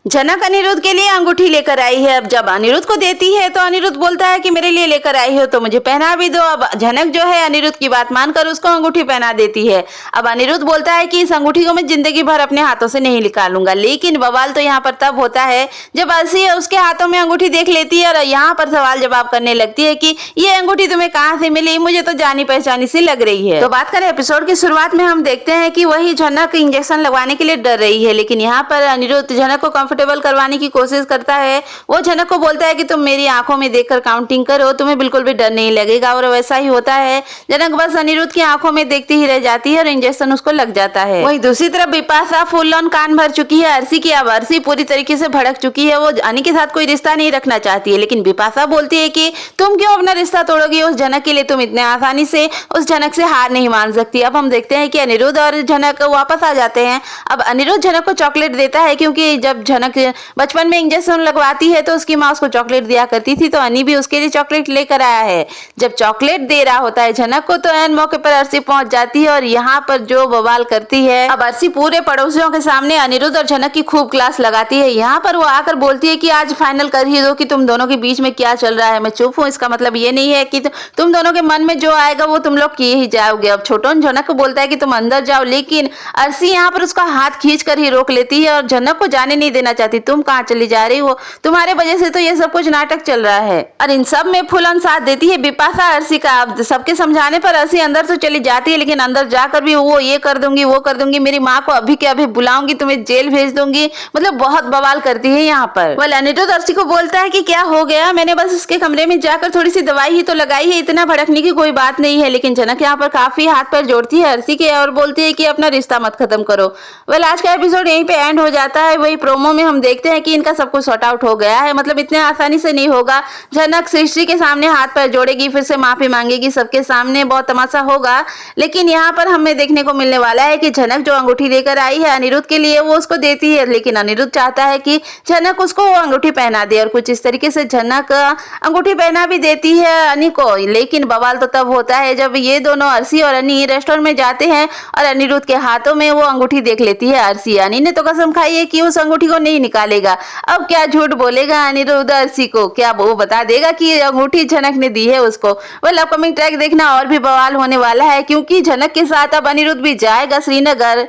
जनक अनिरुद्ध के लिए अंगूठी लेकर आई है। अब जब अनिरुद्ध को देती है तो अनिरुद्ध बोलता है कि मेरे लिए लेकर आई हो तो मुझे पहना भी दो। अब जनक जो है अनिरुद्ध की बात मानकर उसको अंगूठी पहना देती है। अब अनिरुद्ध बोलता है कि इस अंगूठी को मैं जिंदगी भर अपने हाथों से नहीं निकालूंगा। लेकिन बवाल तो यहाँ पर तब होता है जब अर्सी उसके हाथों में अंगूठी देख लेती है और यहाँ पर सवाल जवाब करने लगती है कि ये अंगूठी तुम्हें कहाँ से मिली, मुझे तो जानी पहचानी सी लग रही है। तो बात करें एपिसोड की शुरुआत में हम देखते हैं कि वही जनक इंजेक्शन लगवाने के लिए डर रही है, लेकिन यहाँ पर अनिरुद्ध जनक को कंफर्टेबल करवाने की कोशिश करता है। वो जनक को बोलता है कि तुम मेरी आंखों में देखकर काउंटिंग करो, तुम्हें बिल्कुल भी डर नहीं लगेगा। और वैसा ही होता है। जनक बस अनिरुद्ध की आंखों में देखती ही रह जाती है और इंजेक्शन उसको लग जाता है। वहीं दूसरी तरफ बिपाशा फुल ऑन कान भर चुकी है अर्सी की। अब अर्सी पूरी तरीके से भड़क चुकी है। वो अनी के साथ कोई रिश्ता नहीं रखना चाहती है, लेकिन बिपाशा बोलती है कि तुम क्यों अपना रिश्ता तोड़ोगी, उस जनक के लिए तुम इतने आसानी से उस जनक से हार नहीं मान सकती। अब हम देखते हैं कि अनिरुद्ध और जनक वापस आ जाते हैं। अब अनिरुद्ध जनक को चॉकलेट देता है, क्योंकि जब जनक बचपन में इंजेक्शन लगवाती है तो उसकी माँ उसको चॉकलेट दिया करती थी, तो अनी भी उसके लिए चॉकलेट लेकर आया है। जब चॉकलेट दे रहा होता है जनक को तो ऐन मौके पर अर्सी पहुंच जाती है और यहाँ पर जो बवाल करती है। अब अर्सी पूरे पड़ोसियों के सामने अनिरुद्ध और जनक की खूब क्लास लगाती है। यहाँ पर वो आकर बोलती है कि आज फाइनल कर ही दो कि तुम दोनों के बीच में क्या चल रहा है। मैं चुप हूँ, इसका मतलब ये नहीं है कि तुम दोनों के मन में जो आएगा वो तुम लोग किए ही जाओगे। अब छोटन जनक को बोलता है कि तुम अंदर जाओ, लेकिन अर्सी यहाँ पर उसका हाथ खींच कर ही रोक लेती है और जनक को जाने नहीं देना चाहती। तुम कहाँ चली जा रही हो, तुम्हारे वजह से तो ये सब कुछ नाटक चल रहा है। और इन सब में फुल ऑन साथ देती है बिपाशा अर्सी का। अब सबके समझाने पर अर्सी अंदर तो चली जाती है, लेकिन अंदर जाकर भी वो ये कर दूंगी, वो कर दूंगी, मेरी माँ को अभी के अभी बुलाऊंगी, तुम्हें जेल भेज दूंगी, मतलब बहुत बवाल करती है यहाँ पर। वह अनिरुद्ध अर्सी को बोलता है कि क्या हो गया, मैंने बस उसके कमरे में जाकर थोड़ी सी दवाई ही तो लगाई है, इतना भड़कने की कोई बात नहीं है। लेकिन जनक यहाँ पर काफी हाथ पैर जोड़ती है अर्सी के और बोलती है कि अपना रिश्ता मत खत्म करो। वेल आज का एपिसोड यहीं पे एंड हो जाता है। वही प्रोमो में हम देखते हैं कि इनका सब कुछ सॉर्ट आउट हो गया है, मतलब इतने आसानी से नहीं होगा। जनक सृष्टि के सामने हाथ पैर जोड़ेगी, फिर से माफी मांगेगी सबके सामने, बहुत तमाशा होगा। लेकिन यहाँ पर हमें देखने को मिलने वाला है कि जनक जो अंगूठी लेकर आई है अनिरुद्ध के लिए वो उसको देती है, लेकिन अनिरुद्ध चाहता है कि जनक उसको वो अंगूठी पहना दे और कुछ इस तरीके से जनक अंगूठी पहना भी देती है अनी को। लेकिन बवाल तो तब होता है जब ये दोनों अर्सी और अनी रेस्टोरेंट में जाते हैं और अनिरुद्ध के हाथों में वो अंगूठी देख लेती है अर्सी। अनी ने तो कसम खाई है कि उस अंगूठी को नहीं निकालेगा। अब क्या झूठ बोलेगा अनिरुद्ध अर्सी को, क्या वो बता देगा कि ये अंगूठी जनक ने दी है उसको। वेल अपकमिंग ट्रैक देखना और भी बवाल होने वाला है, क्योंकि जनक के साथ अब अनिरुद्ध भी जाएगा श्रीनगर।